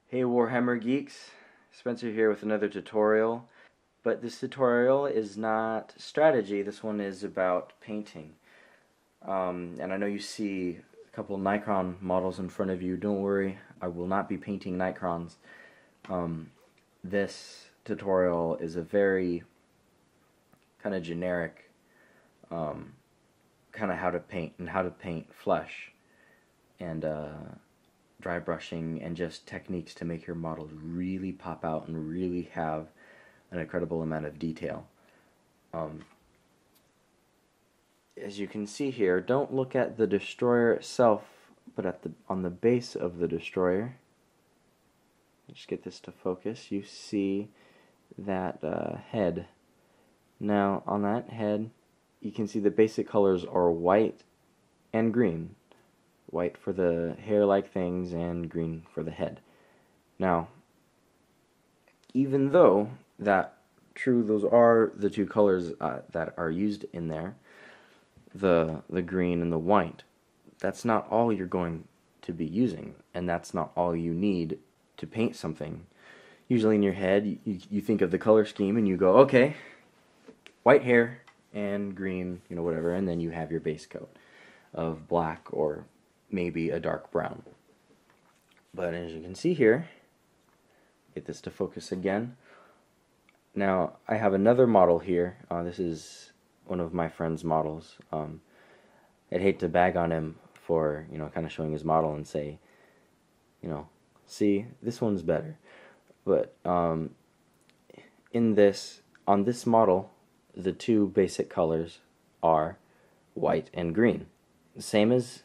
Hey Warhammer geeks, Spencer here with another tutorial, but this tutorial is not strategy, this one is about painting. And I know you see a couple necron models in front of you. Don't worry, I will not be painting necrons. This tutorial is a very kind of generic kind of how to paint and how to paint flesh and dry brushing and just techniques to make your models really pop out and really have an incredible amount of detail. As you can see here, don't look at the destroyer itself, but on the base of the destroyer. Just get this to focus. You see that head. Now on that head, you can see the basic colors are white and green. White for the hair-like things and green for the head. Now, even though those are the two colors that are used in there, the green and the white, that's not all you're going to be using, and that's not all you need to paint something. Usually in your head, you think of the color scheme and you go, okay, white hair and green, whatever, and then you have your base coat of black or maybe a dark brown. But as you can see here, get this to focus again. Now I have another model here. This is one of my friend's models. I'd hate to bag on him for kind of showing his model and say, see, this one's better. But on this model, the two basic colors are white and green, same as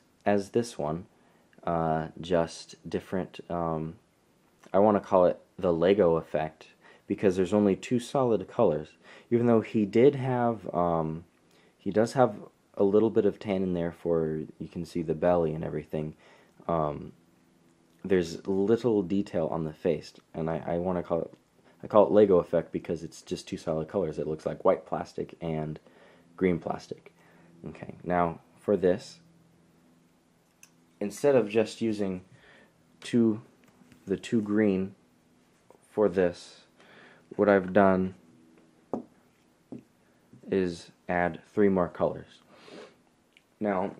this one, just different. I want to call it the Lego effect because there's only two solid colors. Even though he does have a little bit of tan in there for, you can see the belly and everything. There's little detail on the face, and I want to call it Lego effect because it's just two solid colors. It looks like white plastic and green plastic. Okay, now for this, instead of just using the two green for this, what I've done is add 3 more colors. Now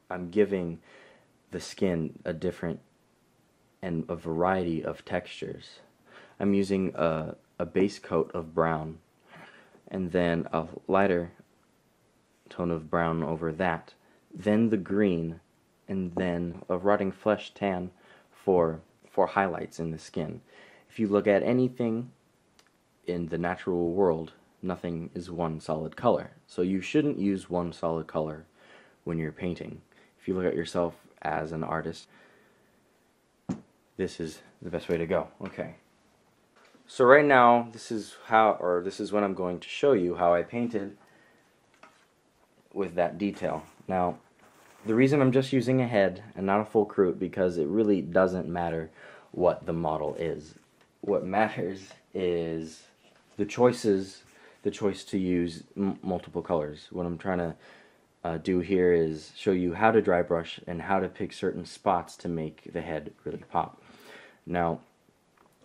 I'm giving the skin a different and a variety of textures. I'm using a base coat of brown and then a lighter tone of brown over that, then the green, and then a rotting flesh tan for highlights in the skin. If you look at anything in the natural world, nothing is one solid color. So you shouldn't use one solid color when you're painting. If you look at yourself as an artist, this is the best way to go. Okay. So right now, this is when I'm going to show you how I painted with that detail. Now, the reason I'm just using a head and not a full croup because it really doesn't matter what the model is. What matters is the choice to use multiple colors. What I'm trying to do here is show you how to dry brush and how to pick certain spots to make the head really pop. Now,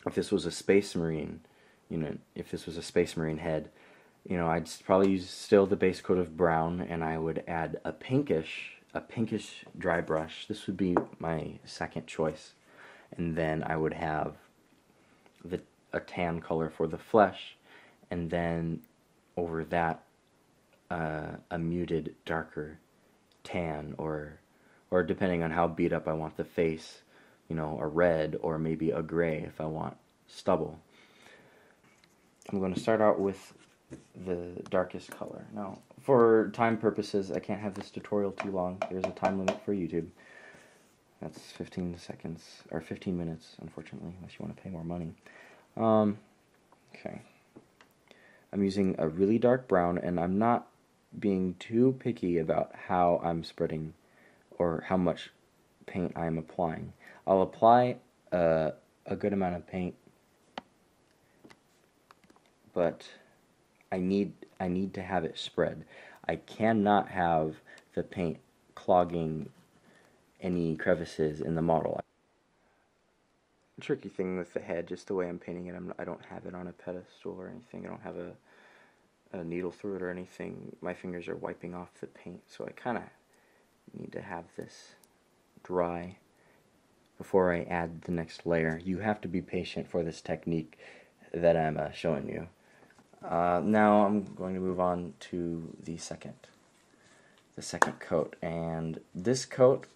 if this was a space marine, head, I'd probably use still the base coat of brown, and I would add a pinkish dry brush. This would be my second choice, and then I would have a tan color for the flesh, and then over that a muted darker tan, or depending on how beat up I want the face, a red or maybe a gray if I want stubble. I'm going to start out with the darkest color. Now, for time purposes, I can't have this tutorial too long. There's a time limit for YouTube. That's 15 seconds, or 15 minutes, unfortunately, unless you want to pay more money. Okay. I'm using a really dark brown, and I'm not being too picky about how I'm spreading or how much paint I'm applying. I'll apply a good amount of paint, but I need to have it spread. I cannot have the paint clogging any crevices in the model. tricky thing with the head, just the way I'm painting it. I don't have it on a pedestal or anything. I don't have a needle through it or anything. My fingers are wiping off the paint, so I kind of need to have this dry before I add the next layer. You have to be patient for this technique that I'm showing you. Now I'm going to move on to the second coat, and this coat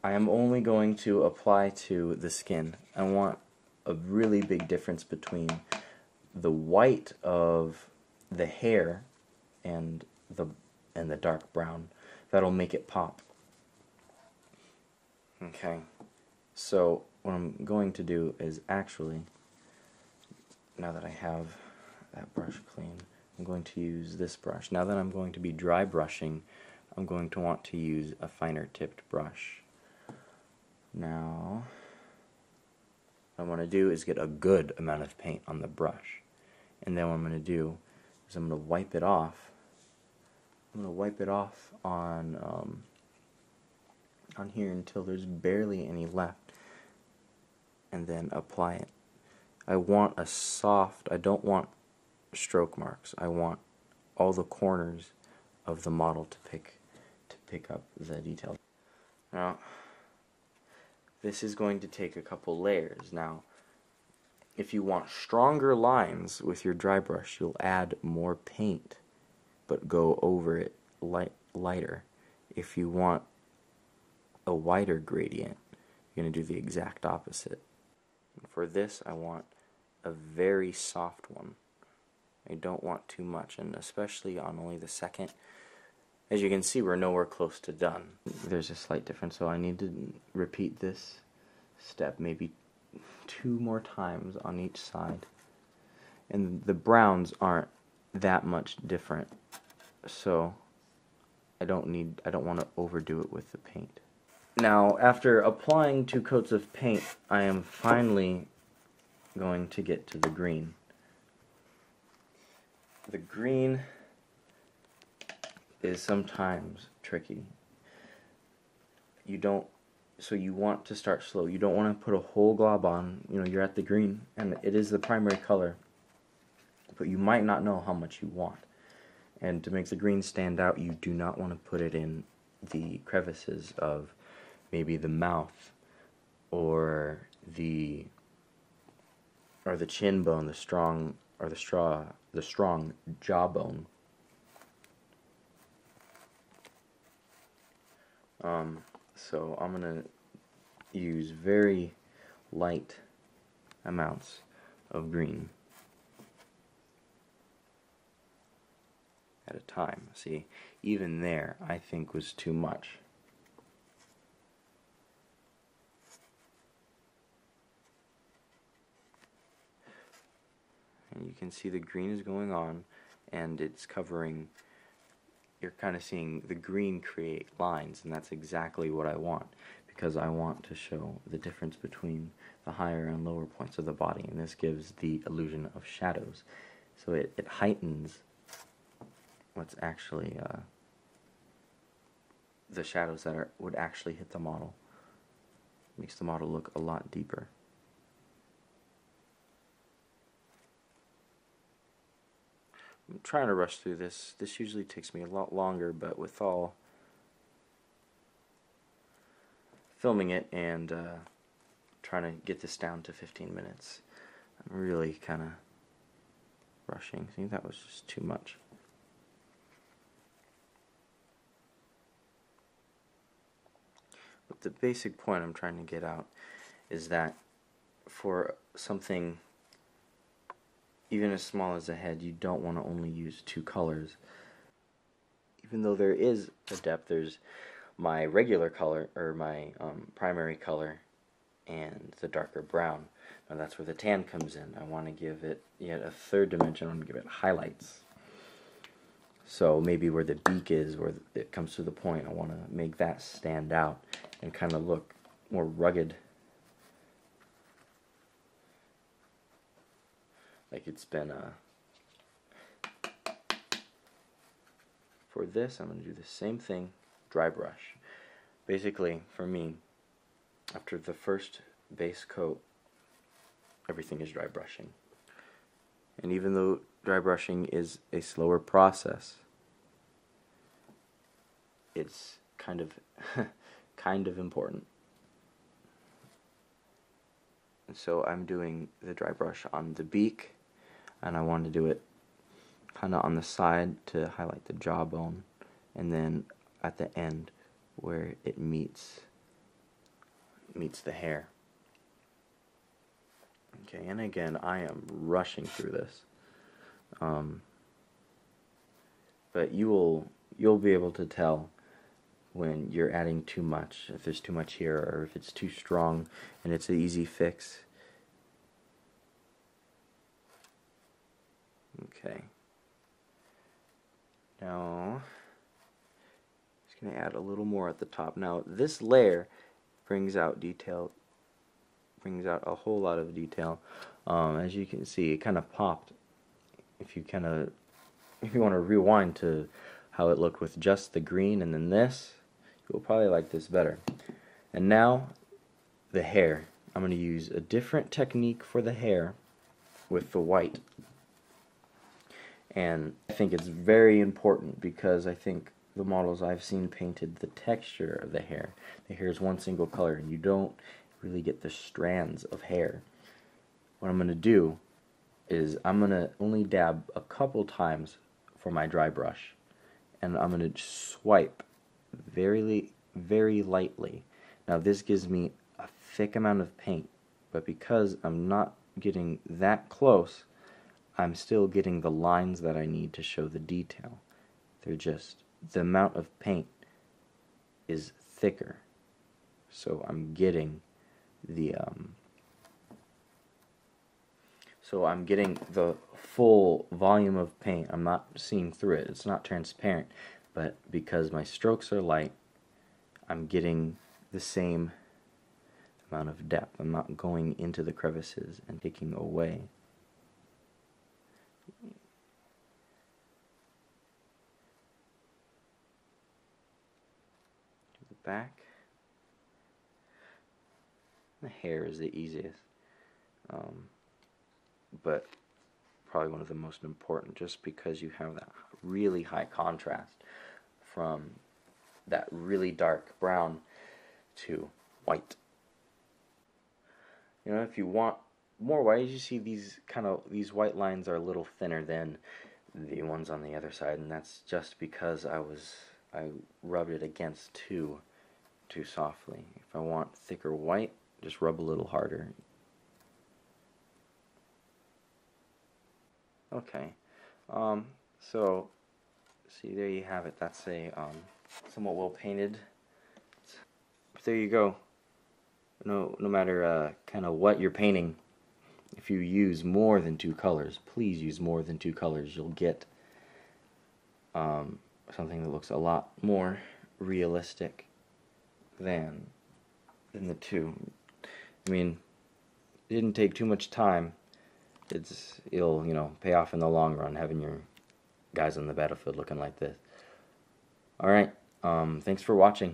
I am only going to apply to the skin. I want a really big difference between the white of the hair and the dark brown. That'll make it pop. Okay, so what I'm going to do is actually, now that I have that brush clean, I'm going to use this brush. Now that I'm going to be dry brushing, I'm going to want to use a finer tipped brush. Now, what I want to do is get a good amount of paint on the brush. And then what I'm going to do is I'm going to wipe it off. I'm going to wipe it off on here until there's barely any left. And then apply it. I want a soft, I don't want stroke marks. I want all the corners of the model to pick up the detail. Now, this is going to take a couple layers. Now, if you want stronger lines with your dry brush, you'll add more paint, but go over it lighter. If you want a wider gradient, you're going to do the exact opposite. For this, I want a very soft one. I don't want too much, and especially on only the second. As you can see, we're nowhere close to done. There's a slight difference, so I need to repeat this step maybe 2 more times on each side. And the browns aren't that much different, so I don't want to overdo it with the paint. Now, after applying 2 coats of paint, I am finally going to get to the green. The green is sometimes tricky. So you want to start slow. You don't want to put a whole glob on. You know, you're at the green, and it is the primary color, but you might not know how much you want. And to make the green stand out, you do not want to put it in the crevices of maybe the mouth or the chin bone, the strong jawbone. So I'm gonna use very light amounts of green at a time. See, even there I think was too much. And you can see the green is going on, and it's covering, you're kind of seeing the green create lines, and that's exactly what I want, because I want to show the difference between the higher and lower points of the body, and this gives the illusion of shadows. So it heightens what's actually the shadows that would actually hit the model. Makes the model look a lot deeper. I'm trying to rush through this. This usually takes me a lot longer, but with all filming it and trying to get this down to 15 minutes, I'm really kind of rushing. See, that was just too much. But the basic point I'm trying to get out is that for something even as small as a head, you don't want to only use 2 colors. Even though there is a depth, there's my regular color, or my primary color, and the darker brown. Now that's where the tan comes in. I want to give it yet a 3rd dimension. I want to give it highlights. So maybe where the beak is, where it comes to the point, I want to make that stand out and kind of look more rugged. Like it's been for this, I'm going to do the same thing, dry brush. Basically, for me, after the first base coat, everything is dry brushing. And even though dry brushing is a slower process, it's kind of kind of important. And so I'm doing the dry brush on the beak, and I want to do it kind of on the side to highlight the jawbone, and then at the end where it meets the hair. Okay, and again, I am rushing through this, but you'll be able to tell when you're adding too much, if there's too much here, or if it's too strong, and it's an easy fix. Okay. Now, just going to add a little more at the top. Now, this layer brings out detail, brings out a whole lot of detail. As you can see, it kind of popped. If you want to rewind to how it looked with just the green and then this, you'll probably like this better. And now, the hair. I'm going to use a different technique for the hair with the white. And I think it's very important because I think the models I've seen painted, the texture of the hair is one single color, and you don't really get the strands of hair. What I'm going to do is I'm going to only dab a couple times for my dry brush, and I'm going to swipe very lightly. Now this gives me a thick amount of paint, but because I'm not getting that close, I'm still getting the lines that I need to show the detail. They're just, the amount of paint is thicker, so I'm getting the full volume of paint. I'm not seeing through it. It's not transparent, but because my strokes are light, I'm getting the same amount of depth. I'm not going into the crevices and taking away. To the back. The hair is the easiest, but probably one of the most important, just because you have that really high contrast from that really dark brown to white. You know, if you want more white, you see these white lines are a little thinner than the ones on the other side, and that's just because I rubbed it against too softly. If I want thicker white, just rub a little harder. Okay, so see, there you have it. That's a somewhat well painted. There you go. No matter kind of what you're painting, if you use more than 2 colors, please use more than 2 colors. You'll get something that looks a lot more realistic than the 2. I mean, it didn't take too much time. It'll pay off in the long run, having your guys on the battlefield looking like this. Alright, thanks for watching.